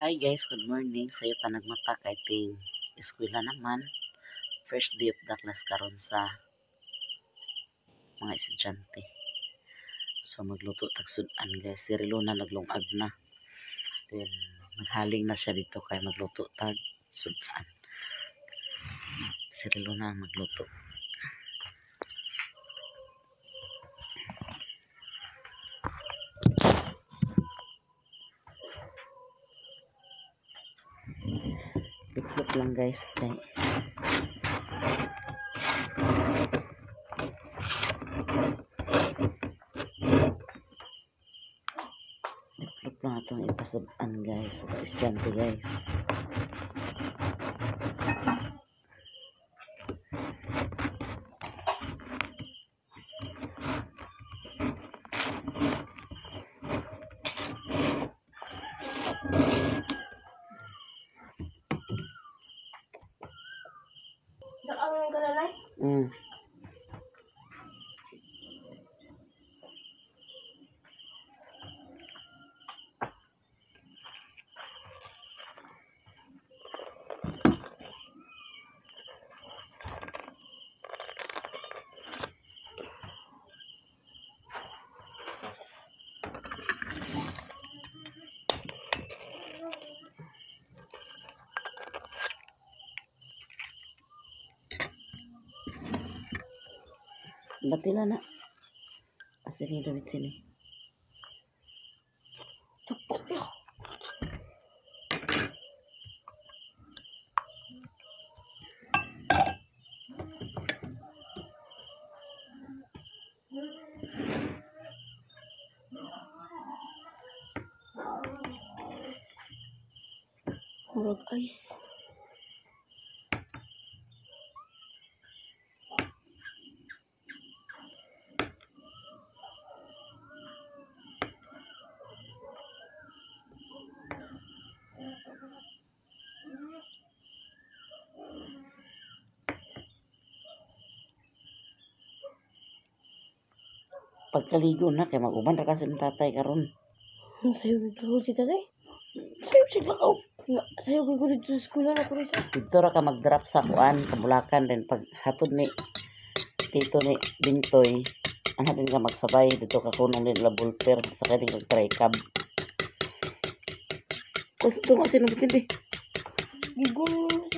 Hi guys, good morning. Sayo pa nagmata kay ting eskwela naman. First day of the class karon sa mga estudyante. So magluto tag sudan guys. Si Rilona naglungag na. Then naghaling na siya dito kay magluto tag sudan. Si Rilona magluto. Bitlop lang guys. Bitlop lang itong ipasudan guys. Sa estudyante guys. Ang galalay? Batila na. Asini David sini. Tupok yun. Murag ice. Pagkaligo na kay mag-uban ra kasi ng tatay karon. Sayo gigulod dito eh. Sayo sila ka. Sayo gigulod sa school na ko rin. Dito ra ka mag-drop sa kuan sa Bulacan then pag hatod ni tito ni Bintoy ang natin ka magsabay dito ka kunong din labulper sa kanyang kag-try cab. Gusto mo sinong sindi? Gigulod.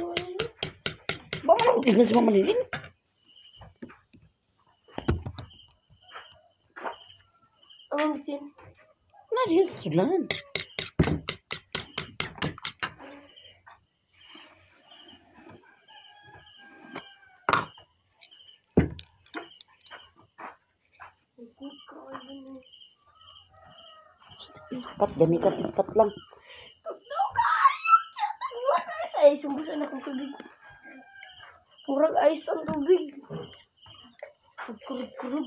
Baka lang tignan si Mama Lilin. Ang sin. Nariyan sa sulan. Ispat, gamitan ispat lang. Ay, sumbusan akong tubig. Murag ice ang tubig. Kurug.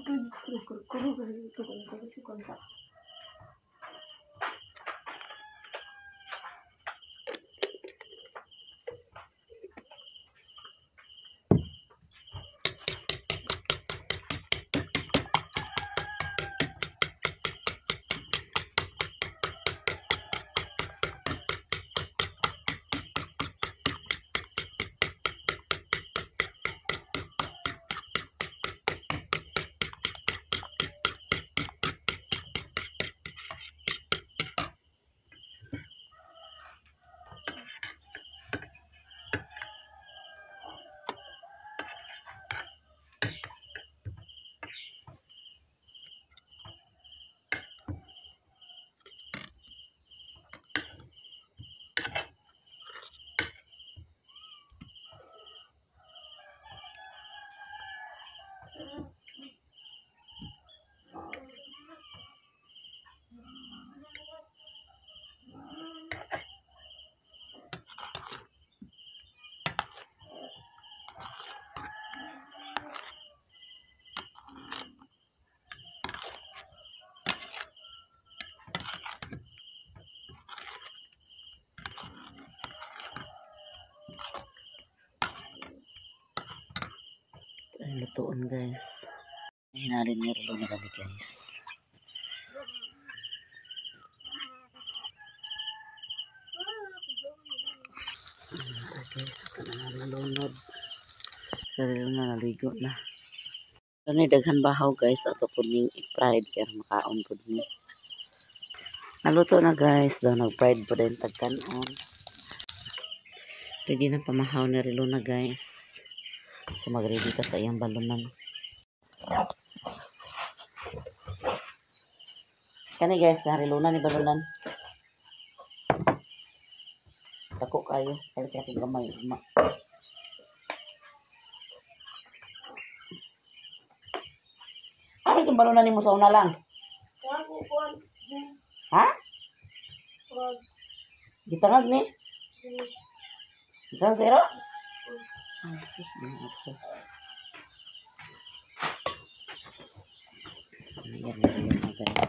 Lutuon guys. Hinalin ni Rilo na kami guys. guys, ito na nga nalunod. Sarili na naligo na. Ito ni daghan bahaw guys. Ato po ning i-fried kaya makaon po ni. Naluto na guys. Daw nag-fried po din tagkanon. Pwede na pamahaw na rilo na guys. So mag-ready ka sa iyang balunan. Kani guys, narilunan ni balunan. Dako kayo. Palit ako gamay. Ano itong balunan ni mo sa una lang? Ha? Gitangag ni? Gitangag zero? Ayan na rin na guys.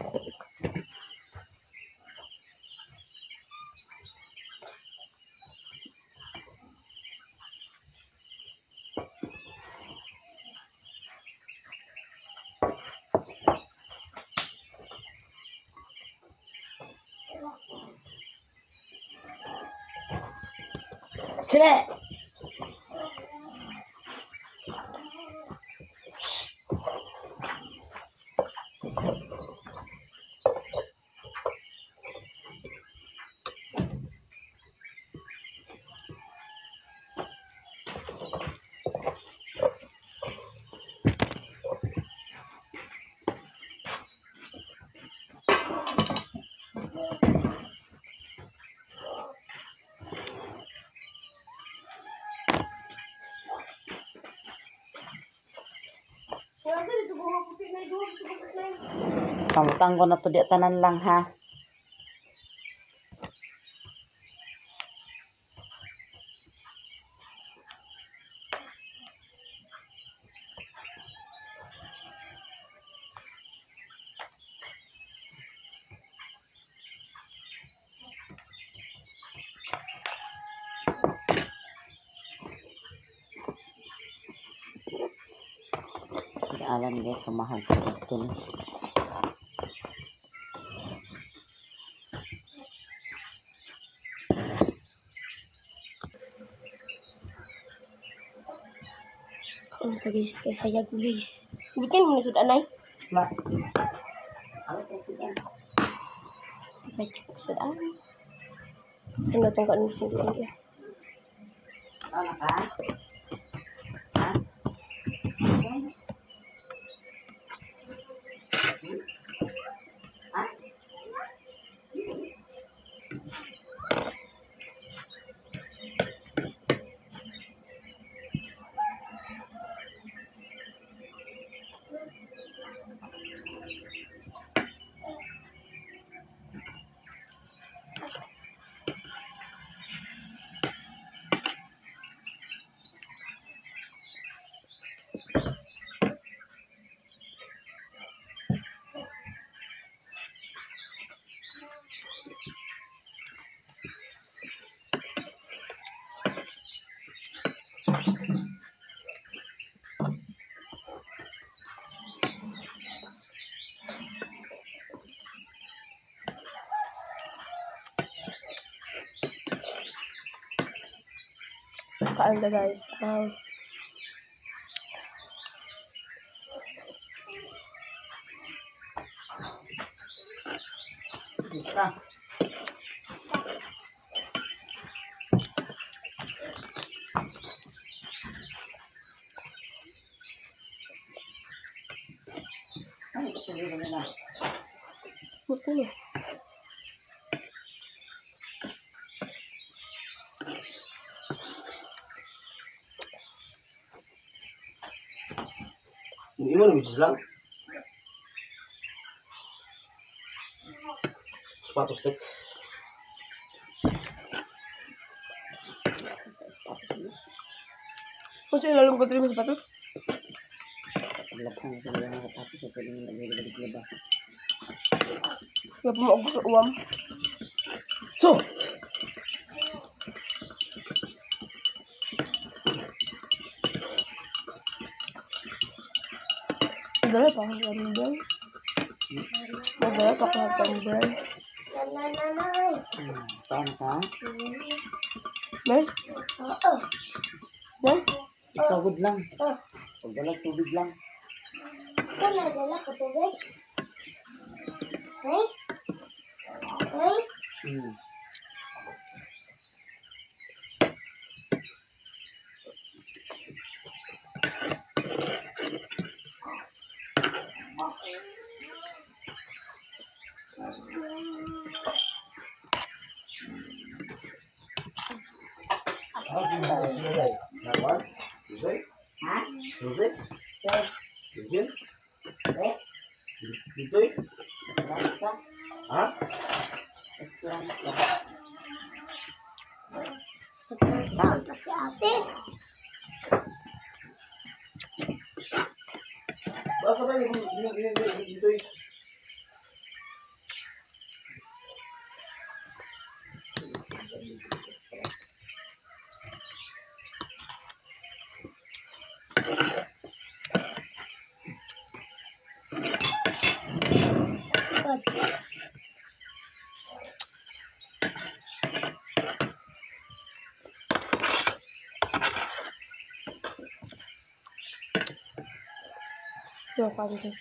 Cire! Pamutang ko na to di tanan lang ha. Alam guys, pamahal ko ito na. Ano ito guys, kay hayag guys. Hindi ka naman sudan ay. Ma. Ano ito sudan? Baik, sudan. Ano itong kanong sudan niya? Ano ka? Ha? Ha? Kain na guys. Bisa. Ano ito sudan na? Betul ya? Hindi mo namin lang. Sapatos stick. Kung sa'yo lalong ko mo sapatos? Paglabang sa mga katapos sa pwede nyo nag-ibalik ba? Wala pa maubos sa uwam. So! Madala pa ako tambal. Madala pa ako tambal. Saan ka? Nay? Oo. Nay? Ikaw good lang. Oh. Pagdala tubig lang. Ito nadala ko tubig. Nay? Nay? Hmm. Nakuan? Susi? Ha? Susi? Sir, Susi? sir, Ditoy? Esperanza. Ha? Esperanza. Saan pa si ate? Basta ba yung ditoy? Lokan din.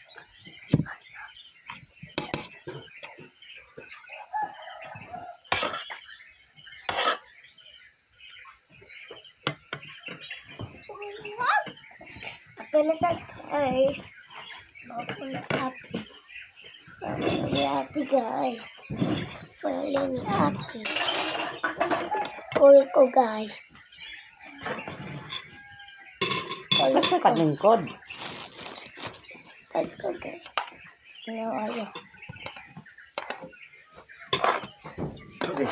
Ako na sa guys. Ako na ate. Family ni ate guys. Family ni ate. Call ko guys. Call Basta ko. paglingkod. Call ko guys. Ano. Okay.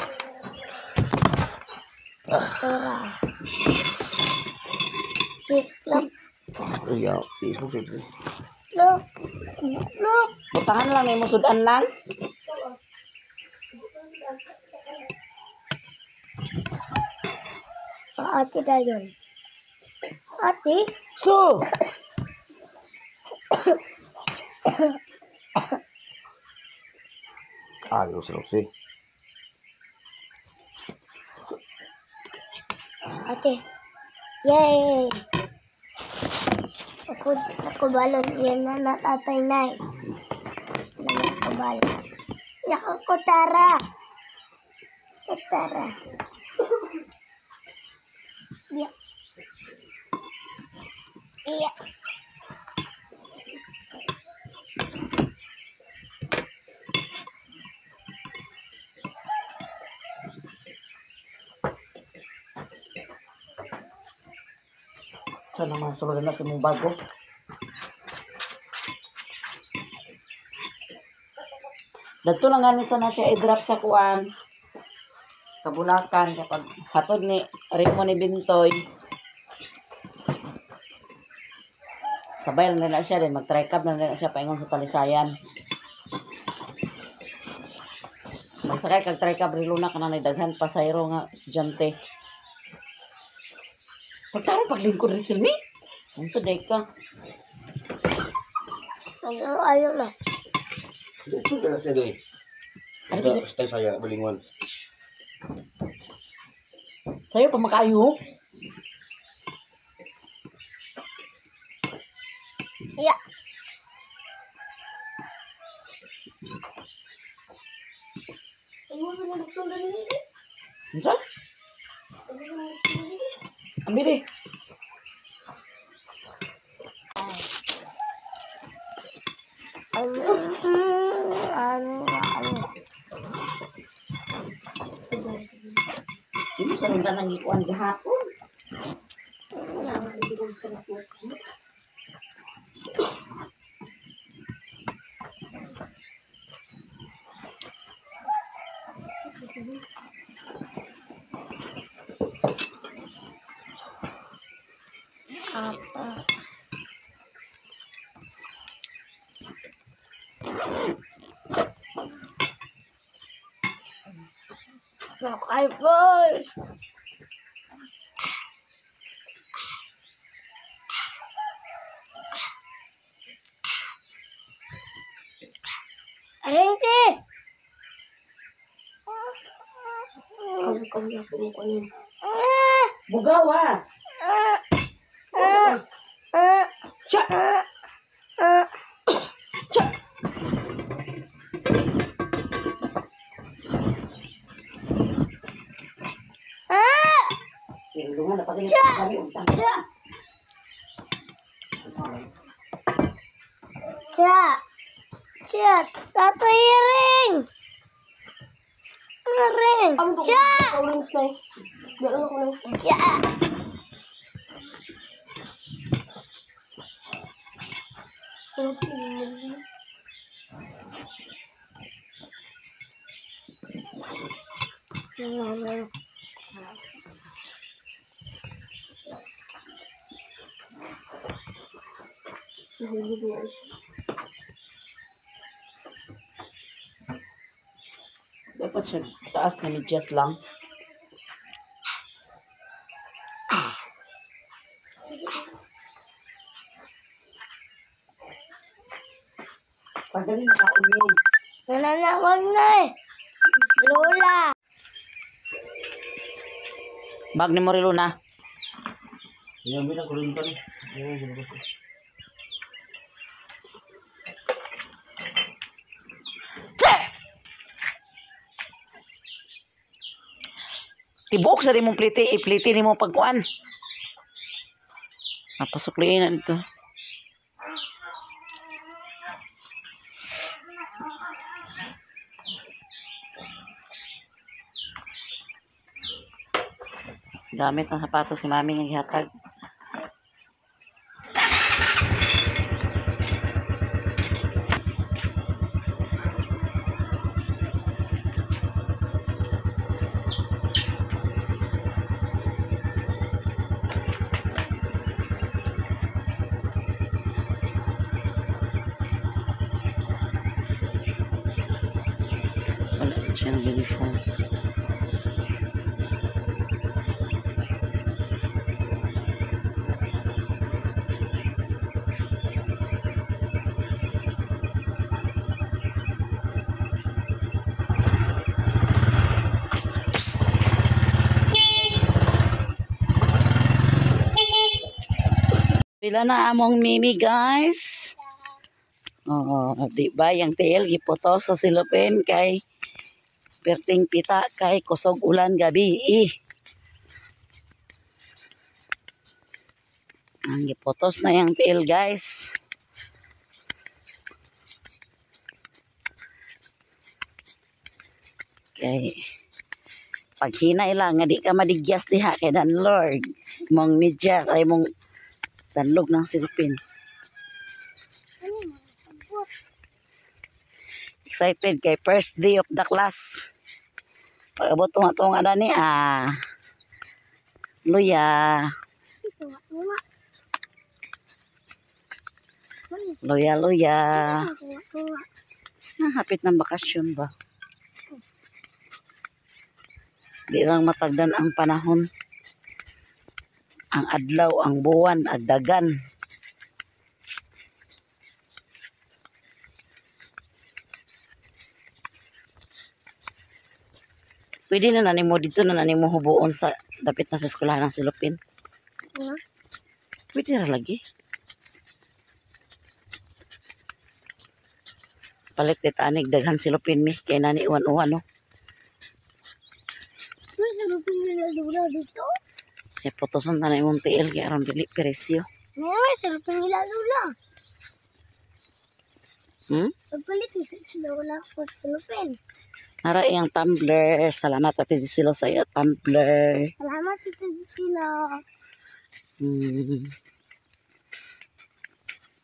Tora. Look. Iya, Facebook sih. Look. Look. Butahan lang mo sudan lang. Ate na yun. Ate? So, Ayaw sa Susi. Ate. Yay! Ako balon. Yan na natatay na eh. Ako balon. Yaka ko tara. Tara. Yeah. Yeah. sana masulod na sa mong bago. Dagto lang gani sana siya i-drop sa kuan. Kabulakan kapag hatod ni Rimo ni Bintoy. Sabay lang na siya din mag-try cup na siya paingon sa Talisayan. Magsakay kag try cup rilo na kanang daghan pasayro nga estudyante. Pagtara paglingkod rin silmi. Unsa day ka? Ayaw na. Itu kan saya dong. Ano Ada ba? stay saya belingon. Sa'yo pa makayo? Yeah. Unsa? Ambil Ini sarundan ng ikuan gahapon. Apa? Nakay boy. Arente. Kamu kamu Bugaw ha. Cha. Cha. Tulungan na pati kami utang. Tatay ring. Ring. Dapat siya taas na medyas lang. Pagdali na kaunyin. Nananawag na eh. Lola. Bag ni Morilo na. Yan, bilang kulun pa rin. Yan, ginabas. Tibok sa rin mong pliti. Ipliti ni mong pagkuan. Napasukliin na dito. Gamit ng sapatos si mami ng ihatag. Wala siya ng uniform. Pila na among Mimi guys. Oh, di ba yung tail giputos sa silupin kay perting pita kay kusog ulan gabi. Ang giputos na yung tail guys. Kay paghina ilang nga di ka madigyas diha kay dan Lord. Mong medyas ay mong tanlog ng silupin. Excited kay first day of the class. Pag-abot tunga-tunga na ni Luya. Luya. Hapit ng bakasyon ba? Di lang matagdan ang panahon. Ang adlaw, ang buwan, agdagan. Pwede na nanimo dito na nanimo hubuon sa dapit na sa eskwelahan ng silupin. Pwede na lagi. Palit titanig daghan silupin mi kay nani uwan-uwan no. Silupin nila Lola dito. Kaya potoson na imong tiil kaya aron dili presyo. May silupin nila Lola. Pagpalit sila wala ko silupin. Nara iyang tumbler. Salamat Ate Gisilo sa iyo tumbler. Salamat ito sila.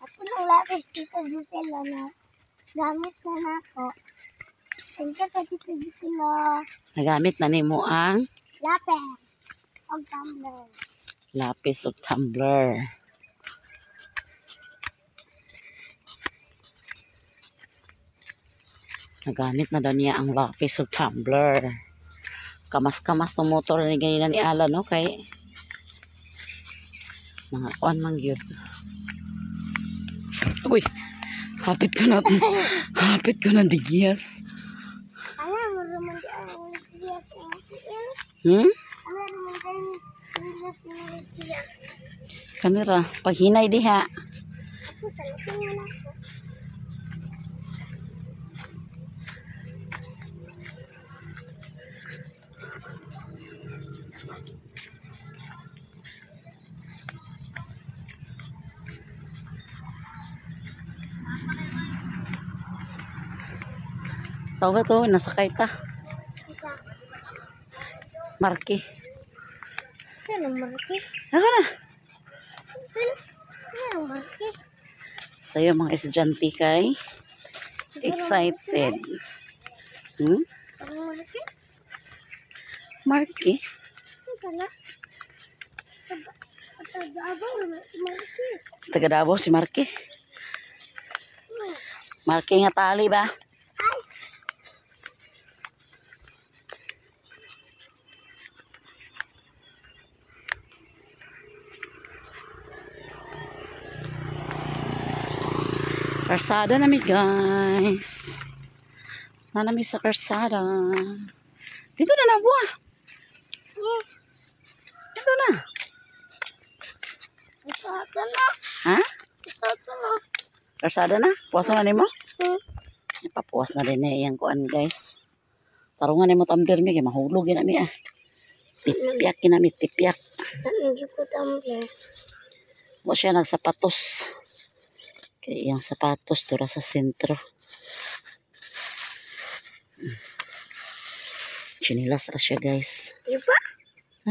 Ako nang lapis dito sila na gamit na ako. Thank you Tito Gisilo. Nagamit na nimo ang Lapis. O tumbler. lapis o tumbler. Nagamit na daw niya ang lapis o tumbler. Kamas-kamas ng motor ni ganina ni Ala no kay mga kuan man gyud. Uy, hapit ko na hapit ko na digyas. Ano mo naman ang digyas? Hmm? Ano naman Kanira, paghinay diha. Ako sa tingin ako. Tawag to, nasakay ta. Marky. Sino marki? Ako na. Sino marki? Sa'yo mga estudyante kay excited. Hmm? Ang marki? Marky. Ito na. Taga-abang marki. Taga Davao si Marky. Marky nga tali ba? Ay! Karsada na mi guys. Nanami sa karsada. Dito na na buwa. Dito na. Ito na. Ha? Ito na. Karsada na? Puwaso na nimo? Hmm. Ipapuwas na rin na iyang kuan guys. Tarungan nimo tumbler mi kay mahulog na mi ah. Tipyak kinami tipyak. Ano ko tumbler? Mo siya nagsapatos. Kaya iyang sapatos dura sa sentro. Chinilas ra siya guys. Diba?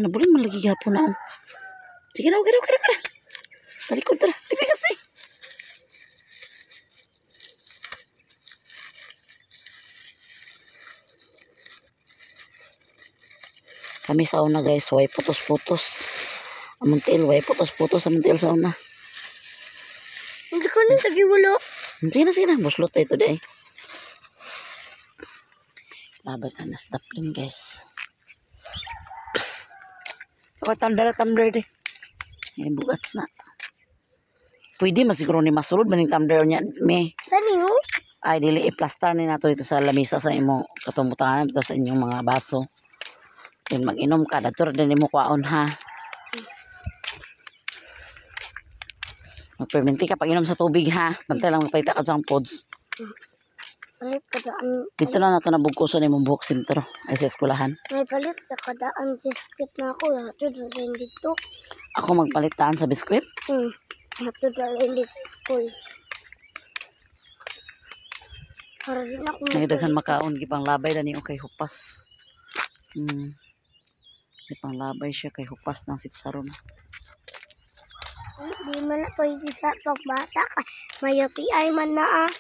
Ano bulan man lagi gapon na. Sige na, okay. Talikod tara. Tipikas ni. Kami sa una guys, way putos-putos. Amuntil, way putos-putos amuntil sa una. Hindi ko na sa giwalo. Sige na. Buslot tayo today. Labat na nasdaplin guys. Ako tumbler di. Ngayon bugats na. Pwede masiguro ni masulod maning tumbler niya. May Tani mo? ay dili i-plaster ni nato dito sa lamisa sa imo katumutangan dito sa inyong mga baso. Then mag-inom ka dator din mo kwaon ha. Magpermenti ka pag-inom sa tubig ha. Bantay lang magpaita ka junk foods. Palit kadaan. Dito na nato nabugkuso ni mong buhok sentro ay sa eskwelahan. May palit sa kadaan biscuit na ako. Hatod na rin dito. Ako magpalitaan sa biskwit. Hatod na rin dito school. Para din ako Nagdaghan makaon gipang labay dani o kay hupas. Gipang labay siya kay hupas ng sipsaron. Di man na pwede sa pagbata ka. Mayati ay man na ah.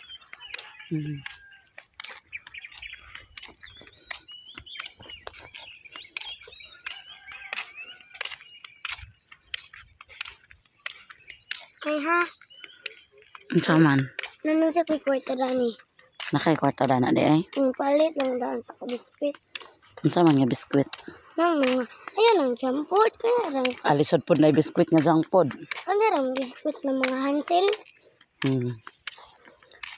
Ay ha. Unsa man? Nanong sa kwarta dani. Nakay kwarta na di ay. Palit lang daan sa biscuit. Unsa man nga biskwit? Nang mga. Ayan ang shampoo. Kaya lang. Alisod pod na biskwit nga junk food. Kaya lang biscuit ng mga Hansel.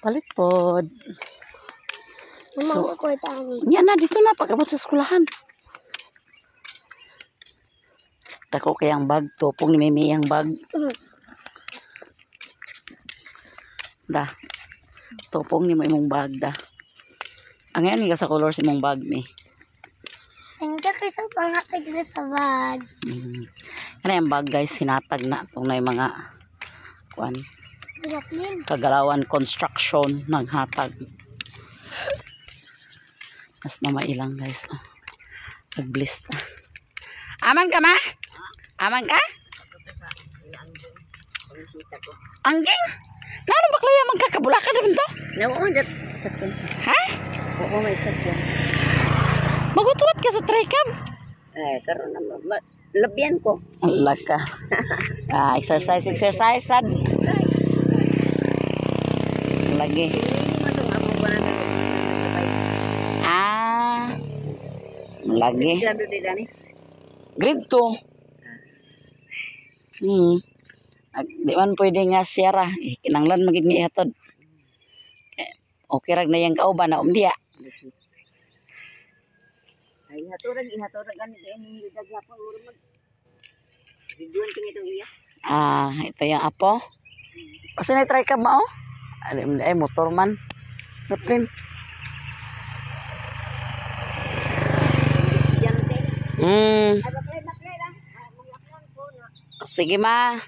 Palit pod. Ang So, mga kwarta ani. Nya na dito na pag-abot sa eskwelahan. Dako kayang bag, tupong ni Mimi ang bag. Da. Tupong ni mo imong bag da. Ang yan ka sa color sa imong bag mi. Ang kakay sa pangatag na sa bag. Ano yung bag guys, sinatag na itong na yung mga kuan, Graplin. kagalawan construction ng hatag. Mas mamailang guys. Oh. Nag-bliss na. Aman ka ma? Aman ka? Angging? Naano ba kaya magkakabulakan naman to? Oo, dat sakto. Ha? Oo, may sakto. Magutuwat ka sa tricam? Karon na labyan ko. Allah ka. Exercise sad. Lagi. Lagi. Grado di dani. Grade 2. Di man pwede nga siya ra. Kinanglan magig ni ihatod. Okay rag na yung kauban na umdiya. Ay, ihaturag ani din yung daghapon uro mag. Videoan tingin itong iya. Ito yung apo. Kasi na-try ka ba, oh? Ay, motor man. Naprin. Sige, ma.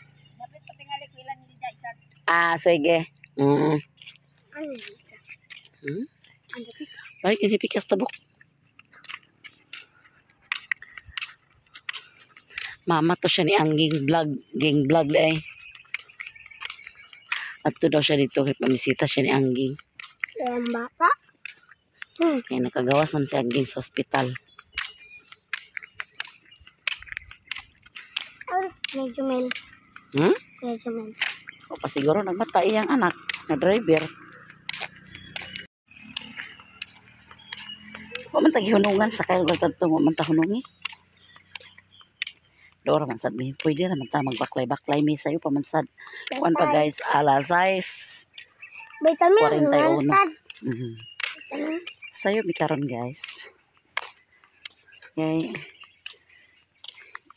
Sige. Balik, hindi pikas tabok. Mama to siya ni Angging vlog. Ging vlog day. At to daw siya dito kay pamisita siya ni Angging. Ang bata. Kaya nakagawas man si Angging sa ospital. Medyo men. Medyo men. O pa siguro nagmata iyang anak na driver. O man tagihunungan sa kayo latadtong o man tahunungi. Dora man sad mi. Pwede naman ta magbaklay-baklay mi sayo pamansad. Kuan pa guys, alas 6. Vitamin 41. sad. Sayo mi karon guys. Okay.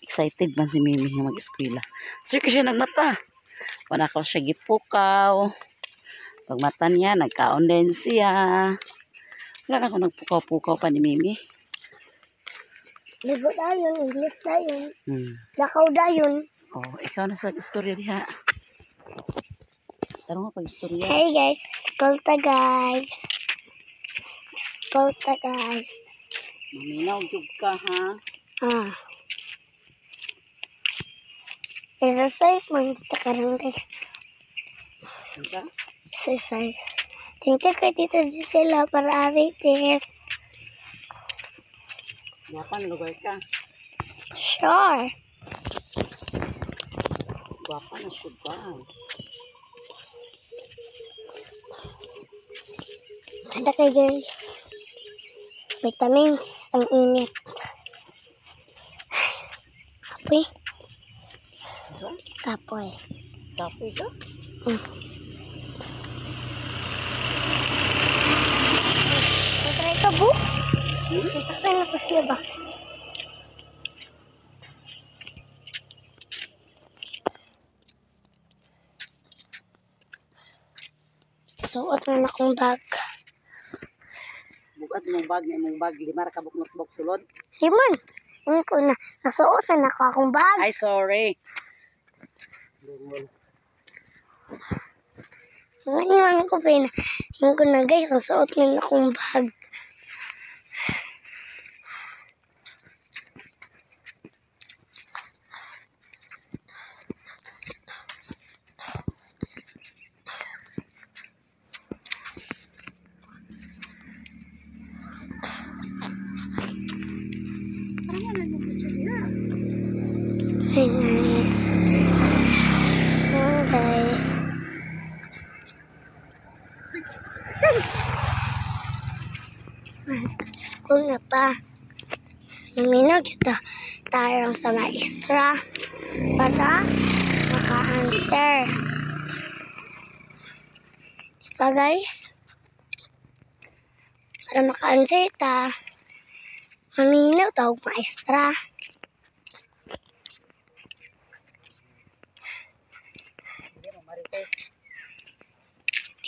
Excited man si Mimi yung mag-eskwela. Sir kasi nagmata. Wala ko siya gipukaw. Pag mata niya, nagkaon din siya. Wala na ako nagpukaw-pukaw pa ni Mimi. Libo dayon, English dayon. Lakaw dayon. Oh, ikaw na sa istorya diha. Tarong mo pag istorya. Hey guys, eskolta guys. Eskolta guys. Maminaw jud ka ha. Exercise man kita karon guys. Unsa? Exercise. Thank you kay Tita Gisela para arites. Yapan lugar ka. Sure. Guwapa na siya guys. Tanda kay guys. Vitamins ang init. Kapoy. Unsa? Kapoy. Kapoy ka? Try ka bu? Saktan na tapos na ba? Suot na akong bag. Bukat mong bag, lima ra ka buknot-buk sulod. Limon. Hindi ko na. Nasuot na ako akong bag. Ay, sorry. Ngayon ko pa yun. Yung ko na guys, nasuot na akong bag. Hi guys. Oh guys. School na pa. Naminaw kita tarong sa maestra para maka-answer. Diba guys? Para maka-answer ta, maminaw tawag maestra.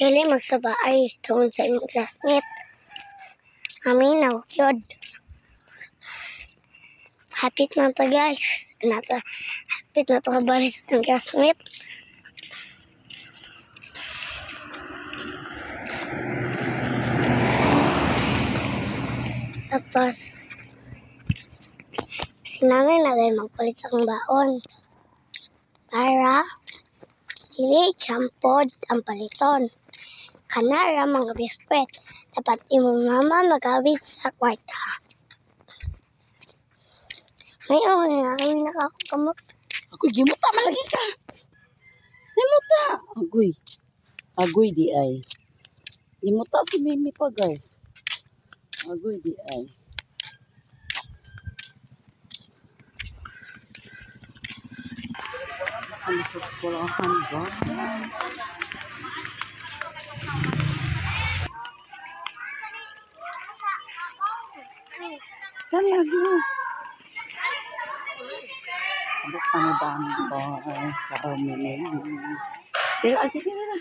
Dili magsabaay tungod sa imong classmate. Aminaw, yun. Hapit na to guys. Hapit na to kabalik sa itong classmate. Tapos, sinangin na gaya magpalit sa akong baon. Para, dili champod ang paliton. Kanara mga biskwit. Dapat imong mama magawid sa kwarta. Ngayon, ay nakakamot. Agoy, gimuta man lagi ka. Gimuta. Agoy di ay. Gimuta si Mimi pa guys. Agoy di ay. Ano sa skolahan ba? Kami Ang dami ko sa umiling. Pero, ay, tira.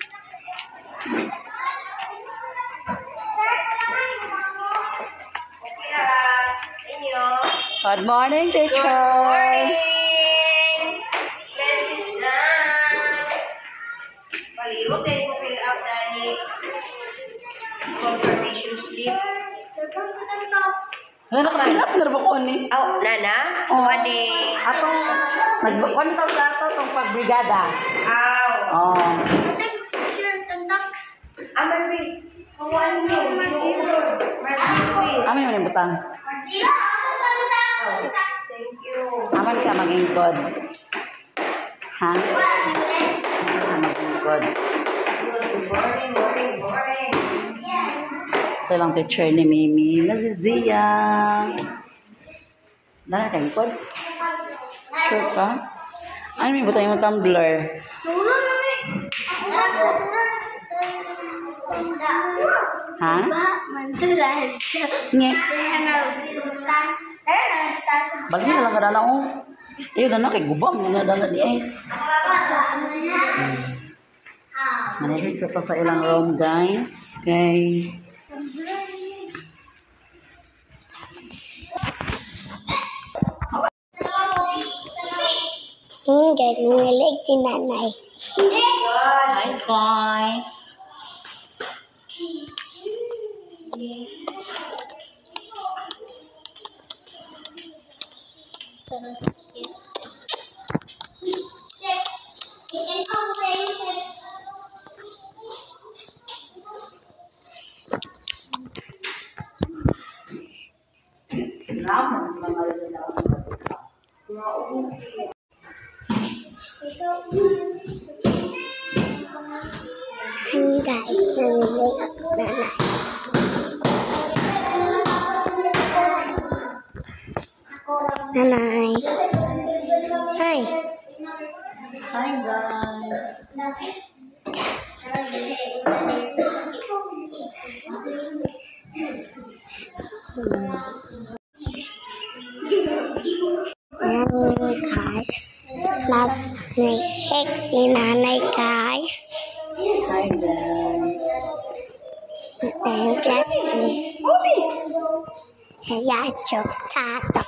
Good morning, teacher. Let's sit down. Paliw, tayo ko fill out tani confirmation slip. Ano nakapilap na ba ko ni? Oh, nana? Oh. Wani. Atong nagkontaw sa ato tong pagbrigada. Aw. Oh. Aman bi. Kawan mo. Amin man yung butang. Thank you. Aman ka magingkod. Ha? Magingkod. Good morning, morning, morning. Ito lang teacher ni Mimi. Nazizia. Dala ka ingkod? Sure ka? Ano may butang yung tumbler? Ha? Nge. Bagi na lang ka dala ko. Iyo dala kay gubam. Nga dala di eh. Manilig sa pa sa ilang room guys. Kay... Ganungilig si nanay. Hi guys. Guys, nangilig ako nanay. Nanay. Hi. Hi guys. Guys. Nag-hex si nanay guys. Hi guys. Ang class ni Yacho Tato.